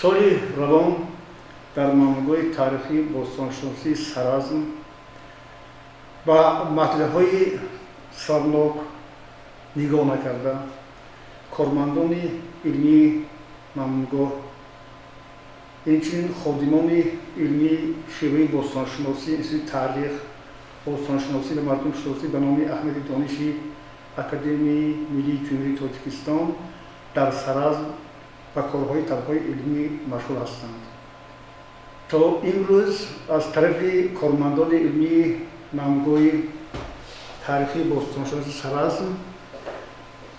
соли равон дар мамлакаи таърихи бостоншиносии Саразм ба матлабҳои сабабнок нигоҳ накарда кормандони илмии мамлакат инчунин ходимони илмии шиваи бостоншиносӣ институти таърих бостоншиносӣ ва мардумшиносӣ ба номи Аҳмади Дониши Академияи Миллии Ҷумҳурии Тоҷикистон дар Саразм ба корҳои табақаи илмӣ машғул ҳастанд. То имрӯз аз тарафи кормандони илмии мамлакаи таърихи бостоншиносӣ Саразм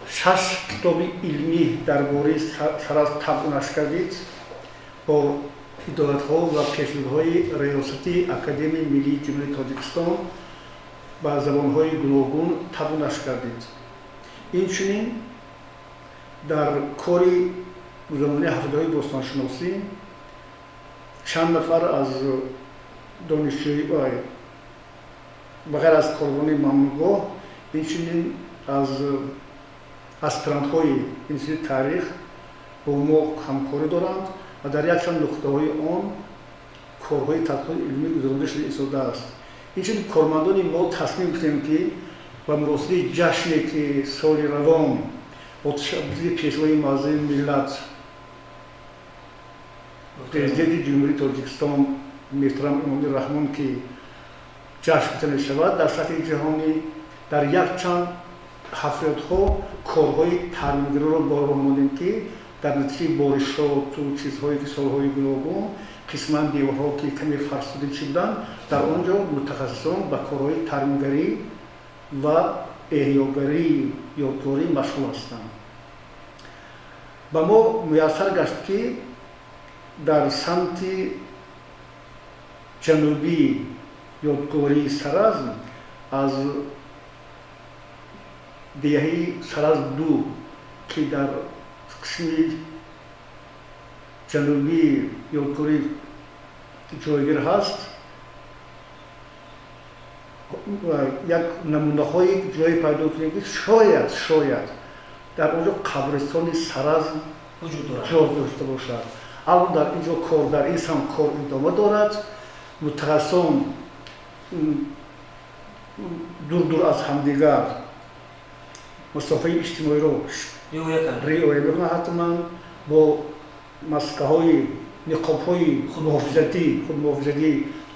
6 китоби илмӣ дар бораи Саразм табъ нашр гардид бо ҳидоятҳо ва пешниҳодҳои раёсати Академияи Миллии Ҷумҳурии Тоҷикистон ба забонҳои гуногун табъ нашр гардид. Инчунин дар кори замонаи ҳафтадаҳои бостоншиносӣ чанд нафар аз донишҷӯи ба ғайр аз корбони мамлакат инчунин аз аспирантҳои институти таърих бо мо ҳамкорӣ доранд ва дар якчанд нуқтаҳои он корҳои тадқиқоти илмӣ гузаронида шуда истодааст. Инчунин кормандони мо тасмим гирифтем ки ба муносиби ҷашне ки соли равон бо tashabbusi пешвои муаззини миллат президенти ҷумҳурии Тоҷикистон меҳтарам Эмомалӣ Раҳмон ки ҷашн гирифта мешавад дар сатҳи ҷаҳонӣ дар якчанд ҳафтаҳо корҳои таълимгироро бор монем ки дар натиҷаи боришоту чизҳое ки солҳои гуногун қисман деворҳо ки каме фарсуда чӣ буданд дар он ҷо мутахассисон ба корҳои таълимгарӣ ва эҳёгарии ёдгорӣ машғул ҳастанд. ба мо муяссар гашт ки дар самти ҷанубии ёдгории Саразм аз деҳаи Саразм 2 ки дар қисми ҷанубии ёдгорӣ ҷойгир ҳаст як намунаҳои ҷое пайдо кардем ки шояд дар он ҷо қабристони Саразм ҷо дошта бошад. алон дар ин ҷо кор дар ин самт кор идома дорад. мутахассисон дур аз ҳамдигар масофаи иҷтимоиро риоя мекунанд ҳатман бо маскаҳои ниқобҳои худмуҳофизатӣ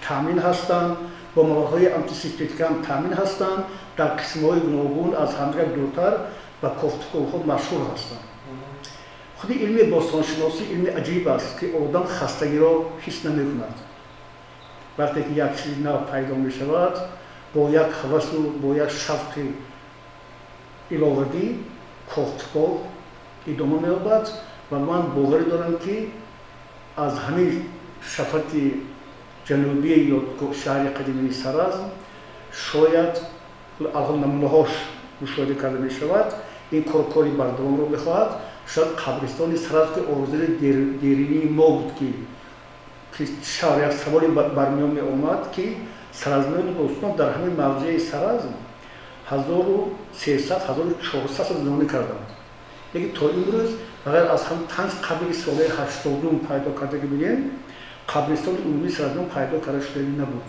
таъмин ҳастанд бо маводҳои антисептикам таъмин ҳастанд дар қисмҳои гуногун аз ҳамдигар дуртар ба кофтуковҳо машҳур ҳастанд. худи илми бостоншиносӣ илми аҷиб аст ки одам хастагиро ҳис намекунад. вақте ки як чизи нав пайдо мешавад бо як ҳавасу бо як шавқи иловагӣ кофтуков идома меёбад ва ман боварӣ дорам ки аз ҳамин шафати ҷанубии шаҳри қадимии Саразм шояд алҳол намунаҳош мушоҳида карда мешавад. ин кори бардавомро мехоҳад. шояд қабристони Саразм ки орзуи деринии мо буд ки як саволи бармиён меомад ки саразмиёни бостон дар ҳамин мавзеи Саразм 1300-1400 сал зиндонӣ карданд. лекин то имрӯз ба ғайр аз ҳам танҷ қабри ки солҳои 80 пайдо кардагӣ бигем қабристони умумии Саразм пайдо карда шудагӣ набуд.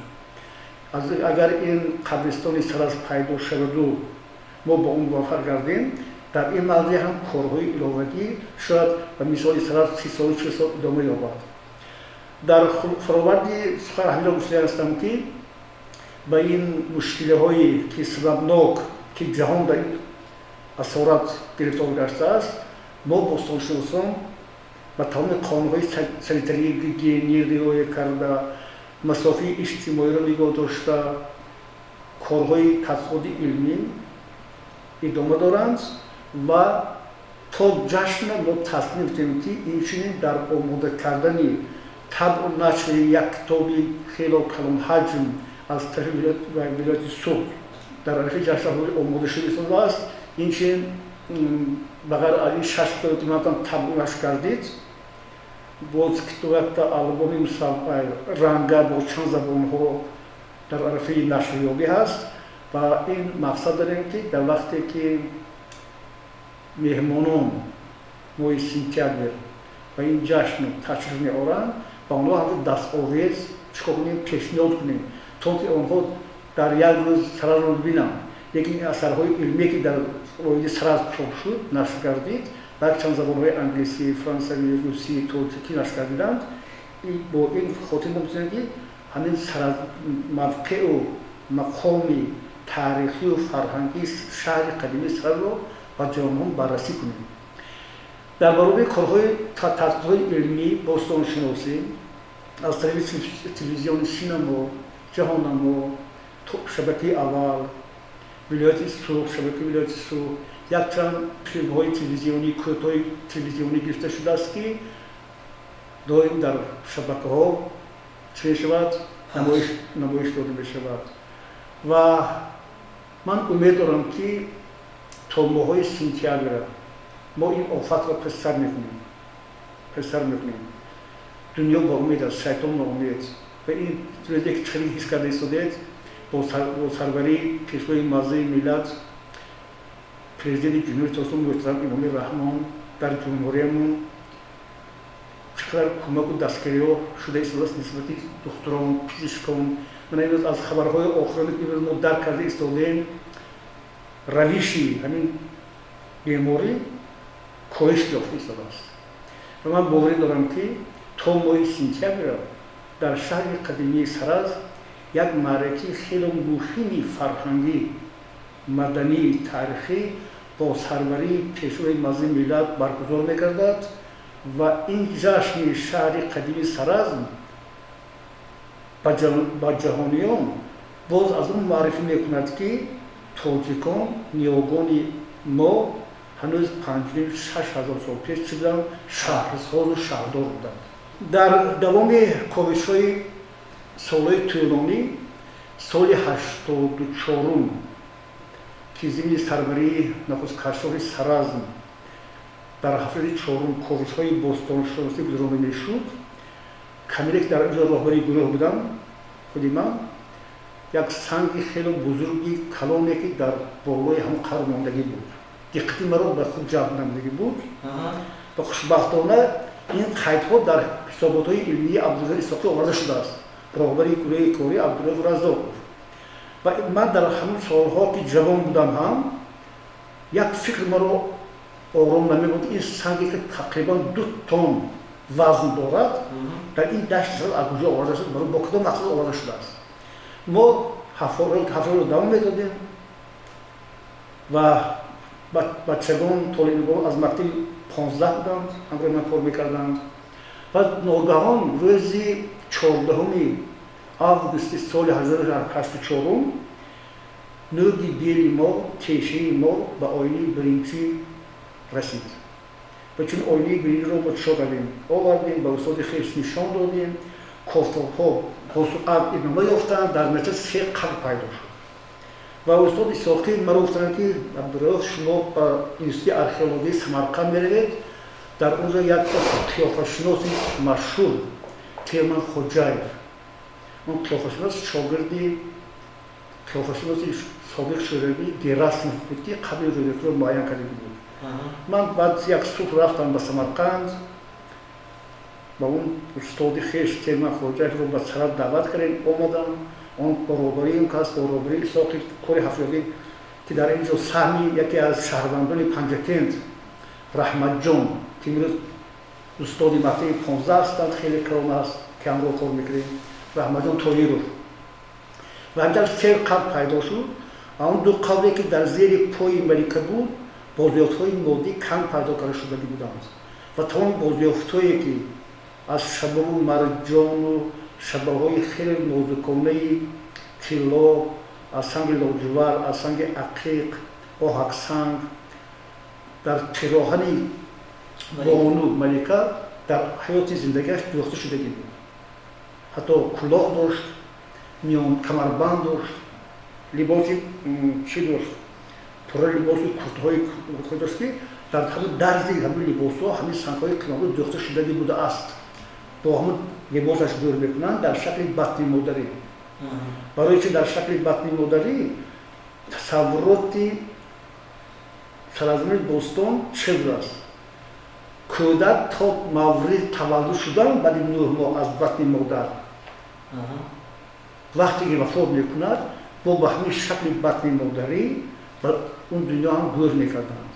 агар ин қабристони Саразм пайдо шаваду мо ба он муваффақ гардем дар ин мавзеъ ҳам корҳои иловагӣ шояд ба мисоли Саразм 30 сол 40 сол идома ёбад. дар фароварди сухан ҳамиро гуфта ҳастам ки ба ин мушкилиҳои ки сабабнок ки ҷаҳон дар ин асорат гирифтор гаштааст мо бостоншиносон ба тамоми қонунҳои санитарии гигиенӣ риоя карда масофаи иҷтимоиро нигоҳ дошта корҳои тадқиқоти илмӣ идома доранд ва то ҷашна мо тасмим гирифтем ки инчунин дар омода кардани табъу нашри як китоби хело калонҳаҷм аз тарафи вилояти суд дар арифи ҷашн омода шуда истодааст. инчунин ба ғайр аз ин 6 китоби ки ман табъ нашр гардид боз китобата албоми ранга бо чанд забонҳо дар арифаи нашрёбӣ ҳаст ва ин мақсад дорем ки дар вақте ки меҳмонон моҳи сентябр و این جشن رو تشریف می‌آورند و اونها هم دستاویز چیکار کنیم پیشنهاد کنیم تا که آنها در یک روز سرا رو ببینن یکی اثرهای علمی که در روی سرا چاپ شد نشر گردید در چند زبان‌های انگلیسی، فرانسوی، روسی، ترکی نشر گردیدند با این خاطر می‌گذاریم که همین سرا موقع و مقام تاریخی و فرهنگی شهر قدیمی سرا رو با جامعه بررسی کنیم. در برابر کارهای تحقیقات علمی باستانشناسی از طریق تلویزیون سینما، جهان‌نما، شبکه اول، ولایت سرخ، شبکه ولایت سرخ، یک چند فیلم‌های تلویزیونی، کوتاه تلویزیونی گرفته شده است که دائم در شبکه‌ها چه می‌شود نمایش داده می‌شود و من امید دارم که تا ماهای سپتامبر ما این آفت را پسر می‌کنیم. دنیا با امید است، شیطان ناامید و این روزی که چنین حس کرده ایستادید با سروری پیشوای معظم ملت پرزیدنت جمهوری اسلامی محترم امام رحمان در جمهوریمون چقدر کمک و دستگیری شده ایستاده است نسبت دکتران، پزشکان. من امروز از خبرهای آخرین که ما درک کرده ایستادیم روشی همین بیماری کاهش یافته ایستاده است و من باور دارم که تا ماه سپتامبر در شهر قدیمی سرز یک معرکه خیلی مهم فرهنگی، مدنی، تاریخی با سروری پیشوای معظم ملت برگزار می‌گردد و این جشن شهر قدیمی سرز با جهانیان باز از اون معرفی می‌کند که تاجیکان نیاگان ما هنوز 5,000-6,000 سال پیش چه بودند؟ شهرساز و شهردار بودند. در دوام کاوش‌های سالهای طولانی سال 84 که ضمن سروری نخست کشور سرز در هفته 4 کاوش‌های باستانشناسی گذرانده می‌شد. کمیرک در اینجا راهبری گروه بودم خودی من یک سنگ خیلی بزرگی کلامی که در بالای هم قرار ماندگی بود. دقتی مرا به خود جلب نمودگی بود و خوشبختانه این قیدها در حسابات‌های علمی عبدالله اسحاقی آورده شده است. راهبری گروه کاری عبدالله رضا بود و من در همون سالها که جوان بودم هم یک فکر مرا آرام نمی‌بود این سنگی که تقریبا 2 تن وزن دارد در این دشت سرز از کجا آورده شد با کدام مقصد آورده شده است. ما حفره رو دوام میدادیم و بچگان طالبان از مکتب 15 بودند همراه من کار میکردند و ناگهان روز 14 آگوست سال 1884 نوری بیلی ما تیشه ما به آینه برینچی رسید و چون آینه برینچی رو ما چشا کردیم آوردیم به استاد خیش نشان دادیم کافتاب‌ها با سرعت ادامه یافتند در نتیجه 3 قبر پیدا شد و استاد اسحاقی مرا گفتند که عبدالله شما به انستیتوت آرکئولوژی سمرقند میروید در اونجا یک قیافه‌شناس مشهور تیرمن خوجایف اون قیافه‌شناس شاگردی قیافه‌شناس سابق شوروی گراس بود که قبل رویداد رو معین کرده بود. من بعد یک صبح رفتم به سمرقند با اون استاد خیش تیرمن خوجایف رو به سرا دعوت کردیم آمدم اون برابری اون کس برابری ساخت کار حفظی که در اینجا سهمی یکی از شهروندان پنجکند رحمت جان که میروز استادی مکتب 15 هستند خیلی کرام است که هم رو کار میکنیم رحمت جان تاییرو و همچنین 3 قبر پیدا شد اون 2 قبری که در زیر پای ملکه بود بازیافت‌های مادی کم پیدا کرده شده بودند و تمام بازیافت‌هایی که از شبه و مرجان و شبه‌های خیلی نازکانه طلا از سنگ لاجورد از سنگ عقیق آهک سنگ در پیراهن بانو ملکه در حیات زندگیش دوخته شدگی بود. حتی کلاه داشت، میان کمربند داشت، لباسی چی داشت؟ پره لباسی کتهای خود داشت که در همون درزی همون لباس‌ها همین سنگ‌های کنار دوخته شدگی بوده است. با همون لباسش دور میکنن در شکل بطن مادری. برای چه در شکل بطن مادری تصورات سرزمین باستان چه بود است؟ کودک تا مورد تولد شدن بعد 9 ماه از بطن مادر وقتی که وفات میکند با به همین شکل بطن مادری و اون دنیا هم گور میکردند.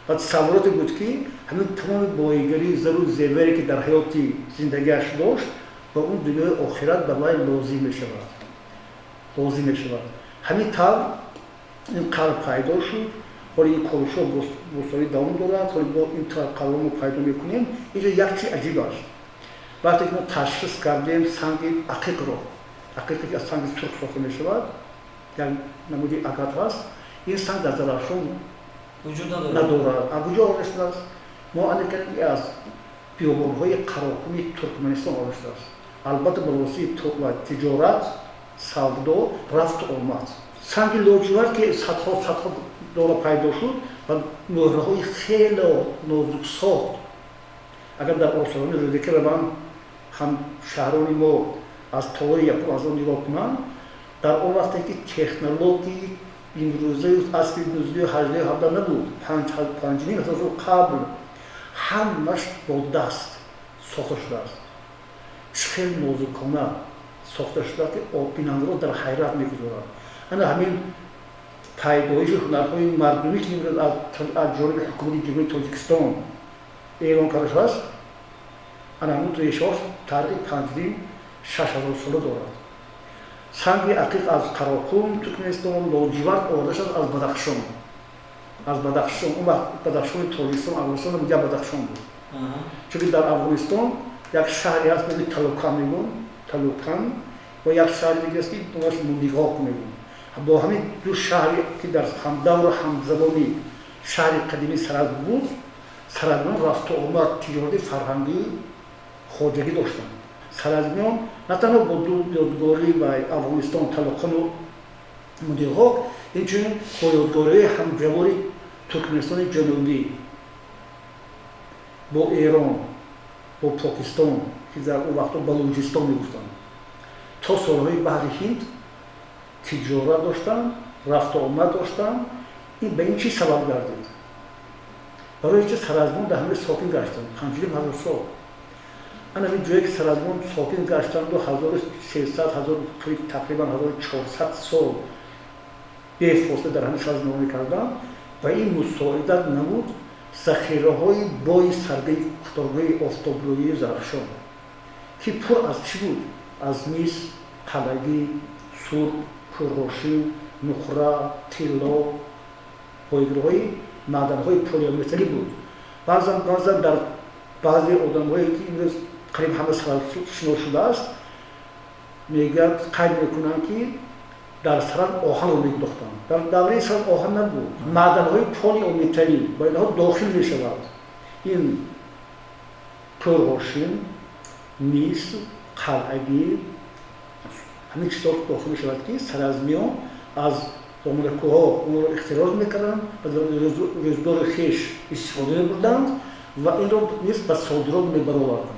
بعد سوالات بود که همین تمام بایگری ضرور زیوری که در حیات زندگیش داشت و اون دنیای آخرت برای لازم میشود. همین طور این قلب پیدا شد. ولی این کارشو بسیاری دوام دارد. ولی با این طور قلب رو پیدا میکنیم اینجا یک چیز عجیب است. وقتی که ما تشخیص کردیم سنگ عقیق رو، عقیقی که از سنگ سرخ ساخته میشود، یک نمودی عقیق است. این سنگ در زرافشان وجود ندارد. کجا آورده است؟ ما کردیم از بیابان‌های قراقومی ترکمنستان آورده است. البته به واسطه تجارت، سودا، رفت و آمد. سنگ لاجورد که صدها دور پیدا شد و مهره‌های خیلی نازک ساخت. اگر در آثاران رودکی روان هم شهران ما از طور یکم از آن نگاه کنند، در آن وقتی که تکنولوژی امروزه اصلی 1918 نبود، 5,000 سال قبل همش با دست ساخته شده است. خیلی نازکانه ساخته شده که بیننده را در حیرت می‌گذارد. انا همین پیدایش هنرهای مردمی که امروز از جانب حکومت جمهوری تاجیکستان ایران کارش است، انا همون ریشه‌اش تاریخ 5,000-6,000 ساله دارد. سنگ عقیق از قراقوم ترکمنستان لاجورد آورده شد از بدخشان. اون وقت بدخشان تاجیکستان افغانستان میگه بدخشان بود. چون در افغانستان یک شهری هست میگه تلوکان و یک شهری دیگه است که اونش موندیگاک میگن. با همین دو شهری که در همدور و همزبانی شهر قدیمی سرد بود، سرزمیان رفت و آمد تجارتی فرهنگی خواجگی داشتند. سرزمیان نه تنها با دو یادگاری و افغانستان تلوکان و موندیگاک، اینچنین با یادگاری همجواری ترکمنستان جنوبی با ایران با پاکستان که در اون وقت بلوچستان میگفتند تا سالهای بحر هند تجارت داشتن، رفت و آمد داشتن. این به این چی سبب گردید؟ برای اینکه سرزمان در همه ساکن گشتن 50,000 سال. همین جایی که سرزمان ساکن گشتن دو 1300 تقریبا 1400 سال به فاصله در همه سرزمان کردن و این مساعدت نمود ذخیره‌های بای سرگی اختارگاه آفتابرویی زرافشان که پر از چی بود؟ از مس، قلعگی، سرخ، پرراشی، نقره، طلا، پایگاه‌های معدن‌های پلی‌متری بود. بعضا در بعضی آدم‌هایی که امروز قریب همه شناخته شده است میگن قید میکنن که در سرد آهن رو می‌دوختن. در دوره سرد آهن نبود. معدن‌های پلی‌متری با اینها داخل می‌شود. این پرراشی، مس، قلعگی همین چیزا داخل می‌شود که سرزمیان از دامنه‌کوها اون رو اختراق می‌کردند و در روزگار خویش استفاده می‌بردند و این رو نیز به صادرات می‌برآوردند.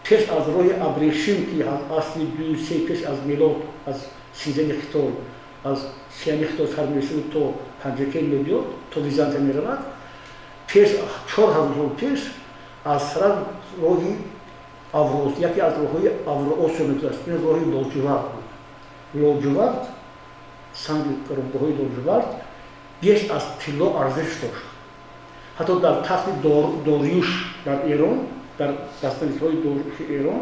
پیش از راه ابریشم که اصلی 2-3 پیش از میلاد از 13 خطای از 3 خطای سر می‌شود تا 5 میلیون تا بیزانت می‌رود. پیش 4,000 سال پیش از سر راهی آوروس یکی از راه‌های آوروس می‌گذشت. این راه لاجورد بود. لاجورد سنگ گرانبهای لاجورد بیش از طلا ارزش داشت. حتی در تخت داریوش در ایران، در دستاویزهای داریوش ایران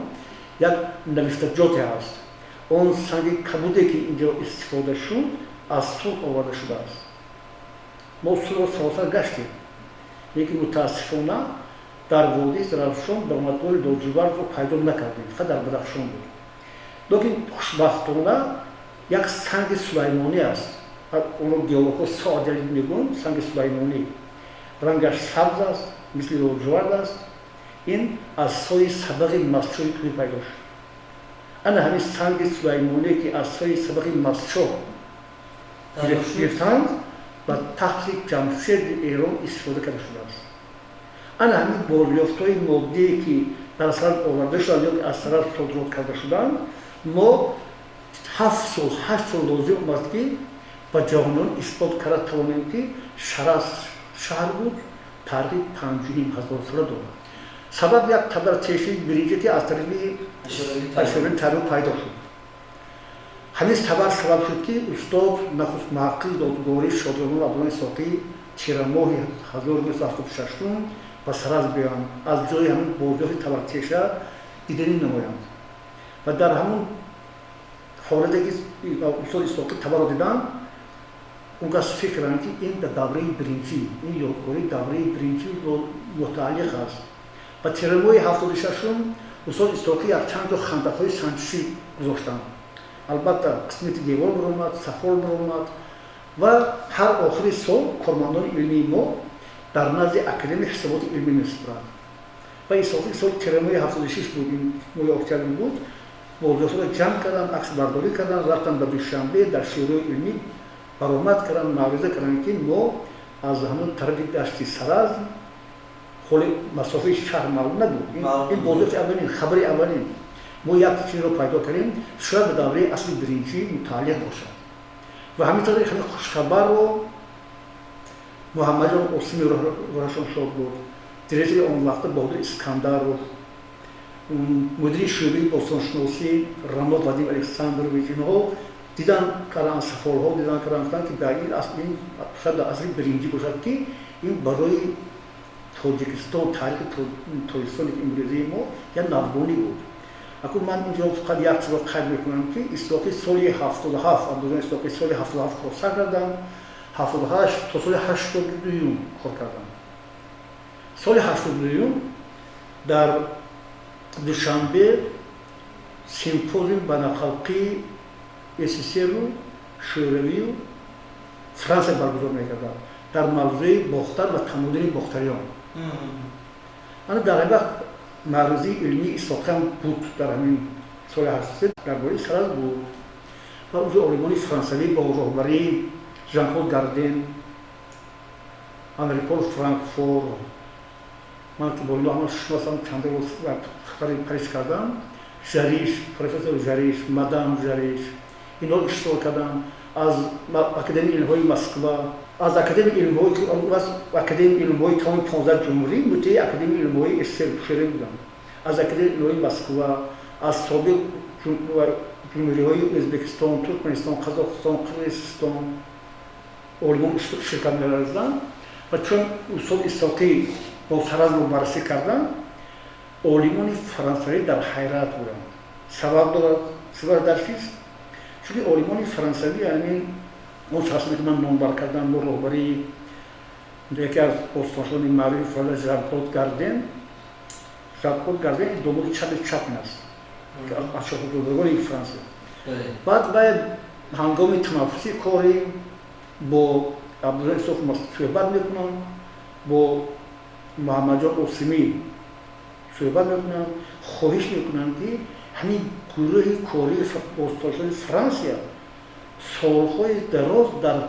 یک نوشتجاتی هست. اون سنگ کبودی که اینجا استفاده شد از سور آورده شده است. ما سور را سراسر گشتیم. یکی متاسفانه در وادی زرافشان درآمدگاه لاجورد رو پیدا نکردیم. فقط در بدخشان بود. لیکن خوشبختانه یک سنگ سلیمانی است. اون رو گیولوژها ساجلی میگن سنگ سلیمانی. رنگش سبز است، مثل لاجورد است. این از سوی سبق مسچوی توی پیدا شد. انا همین سنگ سلیمانی که از سوی سبق مسچو گرفتند و تخت جمشید ایران استفاده کرده شده است. انا همین باریافت‌های مادی که در اثر آورده شدند یا از طرف صادرات کرده شدند، ما 7 سال 8 سال لازم آمد که با جهانیان اثبات کرده توانیم که شرس شهر بود тарихи 5000 сала дорад. Сабаб як табартеши биrinci ki az tarihi aşırı tarih payda şud. Hamiz tabar sabab şud ki ustad naxus maqil dod gori şodronu ablan soqi çiramohi 1966 ba saraz beyan az joy ham bozohi tabarteşa ideni namoyan. Va dar hamun holadagi usul soqi tabar odidan unga fikran ki in da davri birinci in yodgori davri birinci mutali khas. با ترموی 76 اصول استوکی یک چند تا خندق‌های سنجشی گذاشتن. البته قسمت دیوار برآمد، سفال برآمد و هر آخری سال کارمندان علمی ما در نزد اکادمی حسابات علمی می‌سپردند. و این سال ترموی 76 بود، این ماه اکتبر بود. موضوعات را جمع کردن، عکس برداری کردن، رفتن به دوشنبه در شورای علمی برآمد کردن، معرضه کردن که ما از همون طرف دشت سرز خود مسافه شهر معلوم نبود. این موضوع اولین خبری اولین ما یک چیز رو پیدا کردیم شاید به دوره اصلی برینچی متعلق باشد و همینطور همین خوشخبر رو محمد اوسمی روشن شد بود دیرکتور اون وقت بهادر اسکندر رو مدیر شعبه باستانشناسی راماد ودیم الکساندروویچ اینها دیدن کردن سفرها دیدن کردن که این اصلی شاید اصلی برینچی باشد که این برای توجیکستان تاریخ توجیکستان امروزی ما یا ناوگانی بود. اکنون من اینجا فقط یک چیز رو قید میکنم که استوکی سال 77 اندازه استوکی سال 77 کار کردم 78 تا سال 82 کار کردم. سال 82 در دوشنبه سیمپوزیوم بین‌المللی اسیسی رو شوروی و فرانسه برگزار میکردند در موضوع باختر و تمدن باختریان. من در این وقت معرضی علمی استوکم بود در همین سال 83 درباره سرز بود و اونجا آلمانی فرانسوی با راهبری ژان پل گاردن، آنری پل فرانکفورت من که با اینا همه شناسم چند روز پریش کردم ژریش، پروفسور ژریش، مادام ژریش اینا رو اشتراک کردم از اکادمی علم‌های مسکو از اکادمی علم‌های تمام 15 جمهوری متعهد اکادمی علم‌های استرشری بودم از اکادمی علم‌های مسکو از سابق جمهوری‌های ازبکستان، ترکمنستان، قزاقستان، قرقیزستان علمان شرکت می‌کردند و چون اصول استوکی با سرز رو بررسی کردن علمان فرانسوی در حیرت بودند. سبب در چیست؟ چون علمان فرانسوی یعنی اون شخصی که من نامبر کردم با راهبری یکی از استادان معروف فرانسه ژان پل گاردن دوموی چپن است که از شاهزادگان فرانسه. بعد باید هنگام تنافسی کاری با عبدالله یوسف صحبت میکنم با محمد جان اوسمی صحبت میکنم خواهش میکنم که همین گروه کاری استادان فرانسه سالهای دراز در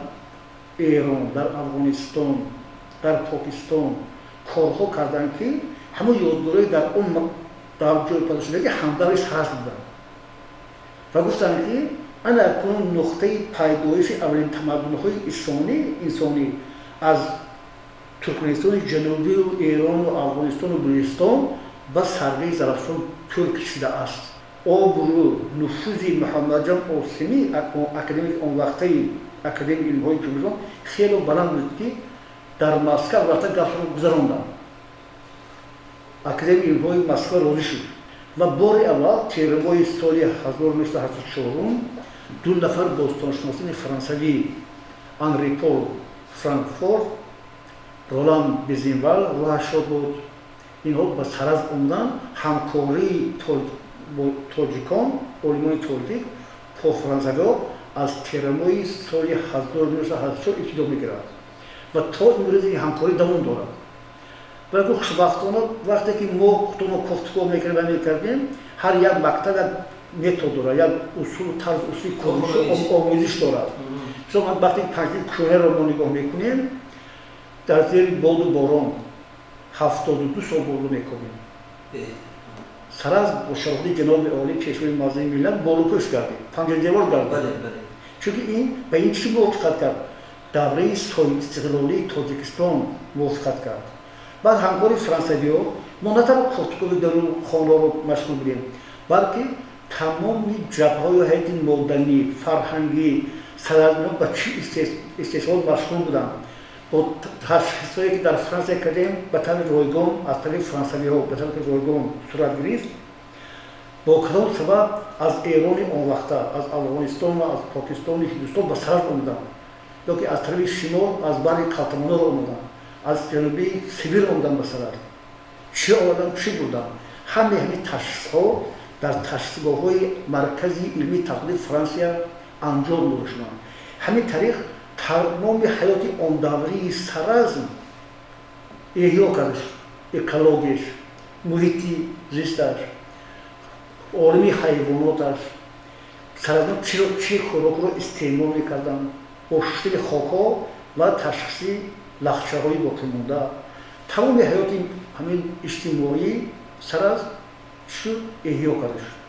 ایران، در افغانستان، در پاکستان کارها کردند که همه یادگیری در اون در جای پیدا شده که همدرش هست بودن و گفتند که انا اکنون نقطه پیدایش اولین تمدن‌های انسانی از ترکمنستان جنوبی و ایران و افغانستان و بلوچستان به سرگی زرافشان طول کشیده است. آبرو نفوذ محمد جان اوسمی اکادمی اون وقتی اکادمی علم‌های جمهوری خیلی بلند بود که در مسکو وقتا گفتن گذراندن اکادمی علم‌های مسکو روزی شد و بار اول تیرمای سال 1984 دو نفر باستانشناسان فرانسوی آنری پل فرانکفورت رولان بیزینوال راه شد بود اینها با سرز اومدن همکاری توجیکان علمان توجیک با فرانسوی از تیرمای سال 1984 ابتدا میگیرد و تا امروز این همکاری دوام دارد. و خوشبختانه وقتی که ما گفتگو میکردیم هر یک مکتب یک متد دارد، یک اصول طرز اصولی کاری آموزش دارد. مثلا وقتی پنجین کونه رو ما نگاه میکنیم در زیر باد و باران 72 سال بارو میکنیم. سرز با شاهدی جناب عالی کشور معظم ملت بالوپوش کردیم، پنجره دیوار کردیم. چون این به این چی موافقت کرد؟ دوره استقلالی تاجیکستان موافقت کرد. بعد همکاری فرانسوی ما نه تنها کتکوی درون خانه رو مشغول بودیم بلکه تمام جبهه‌های حیات مدنی فرهنگی سرزمین‌ها با چی استحصال مشغول بودن با تشخیص‌هایی که در فرانسه کردیم به طور رایگان از طریق فرانسوی‌ها به طور رایگان صورت گرفت با کدام سبب از ایران اون وقت از افغانستان و از پاکستان و هندوستان به سرحد آمدن یا که از طریق شمال از بر قهرمانان آمدن از جنوبی سیبیر آمدن به سرحد چی آمدن چی بودن همین تشخیص‌ها در تشخیصگاه‌های مرکزی علمی تقلید فرانسه انجام داده شدند همین طریق تمام حیات آن دوره سرزم احیا کرده شد اکولوژیش محیط زیستش عالم حیواناتش سرزم چی خوراک رو استعمال می‌کردن آشتی خاک‌ها و تشخیص لخچه‌های باقی مانده تمام حیات همین اجتماعی سرزم شد احیا کرده شد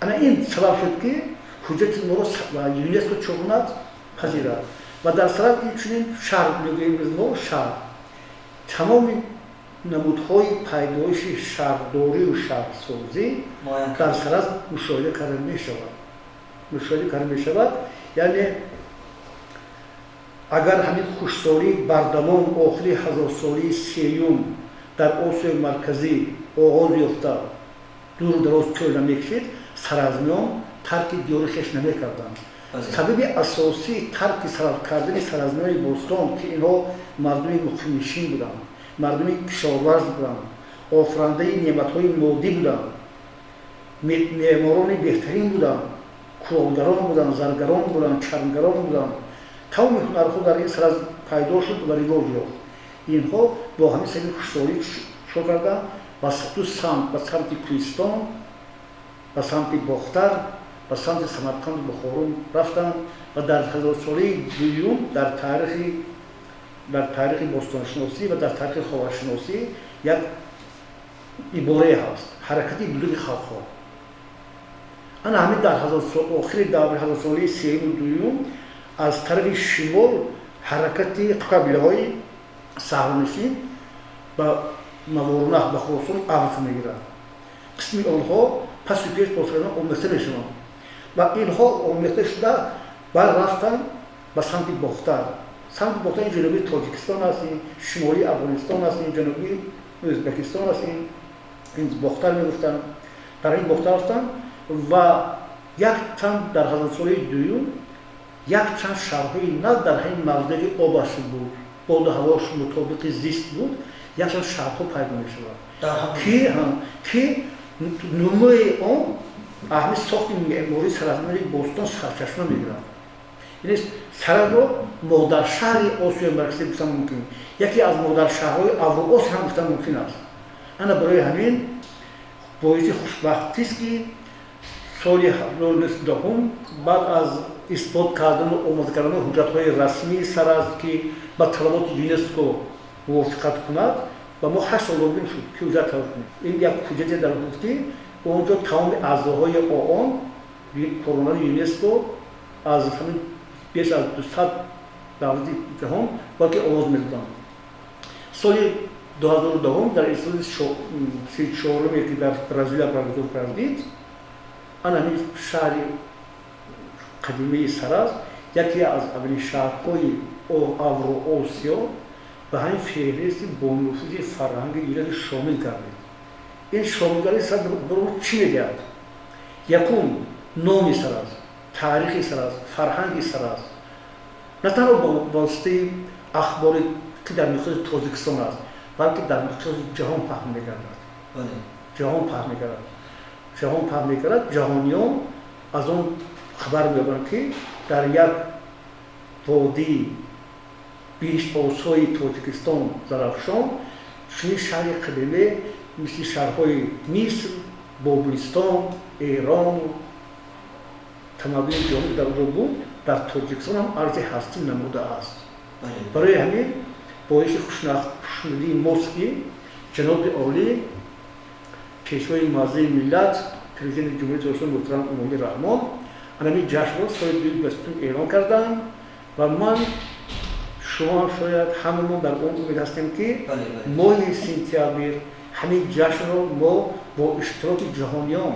انا این سبب شد که حجت ما رو یونسکو چگونت پذیرد و در سرحد چنین شهر میگوییم ما شهر تمام نمودهای پیدایش شهرداری و شهرسازی در سرحد مشاهده کرده می شود یعنی اگر همین خوشسالی بردمان آخری هزارسالی سیوم در آسیای مرکزی آغاز یافته دور دراز طول نمی‌کشید سرزمیان ترک دیار خویش نمی‌کردند سبب اساسی ترک سرحد کردن سرزمین‌های باستان که اینها مردم مقیم‌نشین بودند مردم کشاورز بودند آفریننده نعمت‌های مادی بودند معماران بهترین بودند کلاهگران بودند زرگران بودند چرمگران بودند تمام هنرها در این سرزمین پیدا شد و رواج یافت اینها با همین سبب خوشسالی شروع کردند و دو سمت به سمت کوهستان به سمت باختر به سمت سمرقند و بخارا رفتند و در هزارساله دوم در تاریخ باستانشناسی و در تاریخ خاورشناسی یک عباره هست حرکتی بزرگ خلق‌ها انا همین در آخر دوره هزارساله سوم و دوم از طرف شمال حرکتی قبیله‌های صحرانشین و موارنه به خراسان عرض می‌گیرند قسمی آنها پس و پیش با سرزمین آمیخته می‌شوند و اینها آمیخته شده بعد رفتن به سمت باختر سمت باختر این جنوبی تاجیکستان است این شمالی افغانستان است این جنوبی ازبکستان است این باختر می‌گفتن در این باختر رفتن و یک چند در هزارساله دوم یک چند شهرهای نه در همین مردگی آبش بود باد و هواش مطابق زیست بود یک چند شهرها پیدا می‌شود که نمای آن اهمی ساخت معماری سرزمین باستان سرچشمه می‌گیرد یعنی سرحد را مادر شهر آسیای مرکزی گفتن ممکن یکی از مادر شهرهای اوراسیا هم گفتن ممکن است انا برای همین باعث خوشبختی است که سال 1992 بعد از اثبات کردن و آماده کردن حجت‌های رسمی سرحد که با طلبات یونسکو موافقت کند و ما 8 سال لازم شد که حجت طلب کنیم این یک حجت در بود که اونجا تمام اعضاهای آن کانون یونسکو از همین بیش از 200 دولت جهان بلکه آواز می‌دادند سال 2002 در استاد 34 که در برزیل برگزار کردید همین شهر قدیمی سرحد یکی از اولین شهرهای اوراسیا به همین فهرست با نفوذ فرهنگ ایران شامل کردید این شاملگری سرحد برای چی میگوید یکم نام سرحد تاریخ سرحد فرهنگ سرحد نه تنها با واسطه اخبار که در مقیاس تاجیکستان است بلکه در مقیاس جهان پخش می‌گردد جهان پخش می‌گردد جهانیان از آن خبر می‌یابند که در یک وادی بیش پاس‌های تاجیکستان درخشان چنین شهر قدیمی مثل شهرهای مصر بابلیستان ایران تمدن جهانی در اونجا بود در تاجیکستان هم ارز هستی نموده است برای همین باعث خوشنودی ماست که جناب عالی پیشوای معظم ملت پرزیدنت جمهوری اسلامی محترم امامی رحمان همین جشن را سال 2022 اعلام کردند و من شما شاید هممون در اون امید هستیم که ماه سپتامبر همین جشن رو ما با اشتراک جهانیان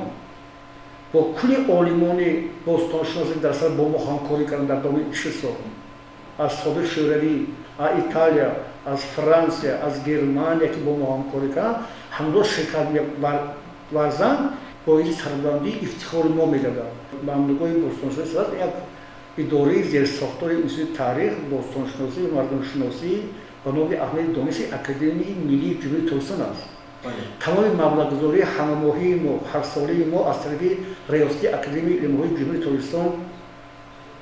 با کلی عالمان باستانشناسی در سر با ما همکاری کردن در دامه 6 سال از صدر شوروی، از ایتالیا، از فرانسه، از گرمانیا که با ما همکاری کردن همراه شرکت ورزن با این سربلندی افتخار ما می‌دادن. مملکت باستانشناسی است یک اداره زیر ساختار انستیتوت تاریخ، باستانشناسی و مردم‌شناسی به نام احمد دانش اکادمی ملی جمهوری ترکستان است. تمام مبلغ‌گذاری همماهی ما هر ساله ما از طریق ریاست اکادمی علوم‌های جمهوری ترکستان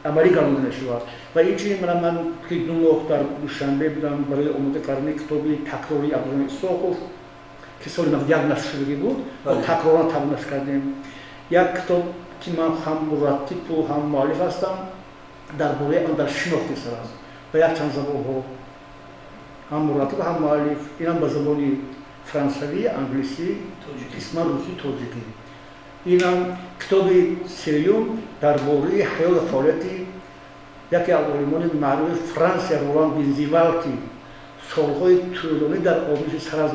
عملی گردانده می‌شود و اینچنین من که 2 ماه در دوشنبه بودم برای آماده کردن کتاب تکراری عبدالله اسحاقوف که سال 91 نشر شده بود و تکرارا تمامش کردیم. یک کتاب که من هم مرتب و هم مؤلف هستم درباره آن در شناخت سر است و یک چند زبان‌ها هم مرتب و هم مؤلف. اینم به زبان فرانسوی، انگلیسی، اسم روسی، تاجیکی. اینم کتاب سوم درباره حیات و فعالیت یکی از عالمان معروف فرانسه رولان بنزیوال که سالهای طولانی در آموزش سر از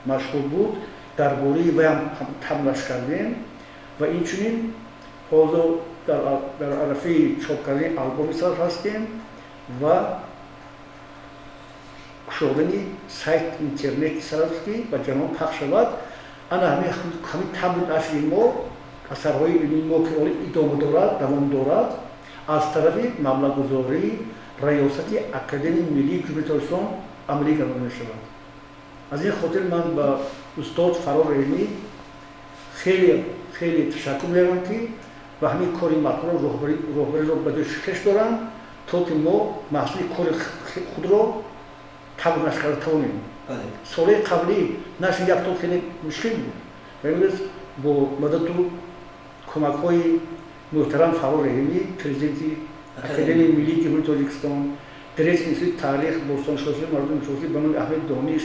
مشغول بود درباره وی هم تمامش کردیم و اینچنین حاضر در عرفه چاپ کردن آلبوم سر هستیم و شدن سایت اینترنت سر است که به جهان پخش شود. انا همین تمرین اشری ما اثرهای علمی ما که ادامه دارد، دوام دارد از طرف مبلغ‌گذاری ریاست اکادمی ملی جمهوری ترکستان عملی گردانده می‌شود. از این خاطر من با استاد فرار رحیمی خیلی تشکر می‌کنم که و همین کاری مطلوب راهبری رو به دوش دارن تا که ما محصول کار خود رو تبدیل کرده توانیم. سال قبلی نشر یک تا خیلی مشکل بود و امروز با مدد و کمک‌های محترم فرار رحیمی پرزیدنت اکادمی ملی جمهوری تاجیکستان، رئیس انستیتوت تاریخ باستانشناسی مردم‌شناسی به نام احمد دانش،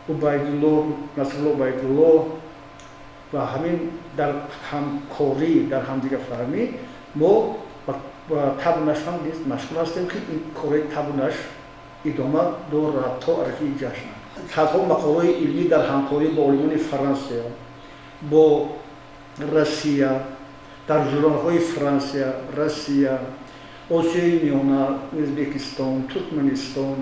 عبیدالله نصرالله عبیدالله و همین در همکاری در همدیگر فهمی ما با تبونش هم نیست مشغول هستیم که این کار تبونش ادامه دارد تا عرفه جشن. صدها مقاله علمی در همکاری با عالمان فرانسه، با روسیه، در ژورنال‌های فرانسه، روسیه، آسیای میانه، ازبکستان، ترکمنستان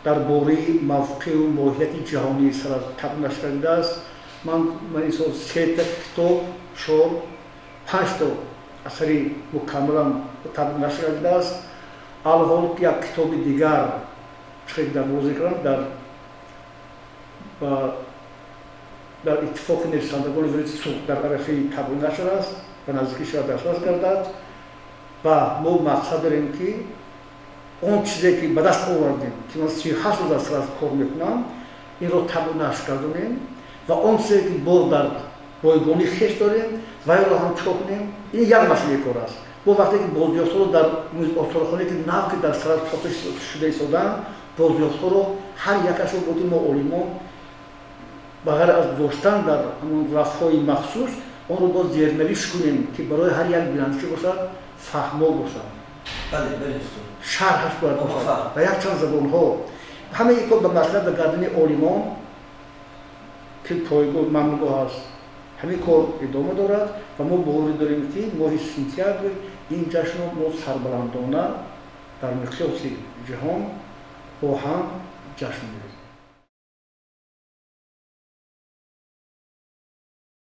درباره موقع و ماهیت جهانی سر تبدیل کرده است. من این سال 3 تا کتاب، 5 تا اثر مکمل تبدیل کرده است. الحال یک کتاب دیگر خیلی در موضوع کردم در اتفاق نویسندگان وزارت سوق در عرفه تبدیل شده است و نزدیکی شده دسترس گردد و ما مقصد داریم که اون چیزی که به دست آوردیم که من 38 روز از کار میکنم این رو تبدیل گردونیم و اون چیزی که در بایگانی خویش داریم و این رو هم چاپ کنیم. این یک مسئله کار است. با وقتی که بازیافتا رو در آثارخوانی که نو که در سرات چاپ شده ایستادن بازیافتا رو هر یکش رو بودیم ما عالمان بغیر از داشتن در همون رفع‌های مخصوص اون رو باز زیرنویس کنیم که برای هر یک بیننده باشد فهم‌ها باشد. شرحش باید باشد و یک چند زبان‌ها همه یک به مسئله به گردن عالمان که پایگاه مملکت هست همین کار ادامه دارد و ما باوری داریم که ماه سپتامبر این جشن رو ما سربلندانه در مقیاس جهان با هم جشن می‌گیریم.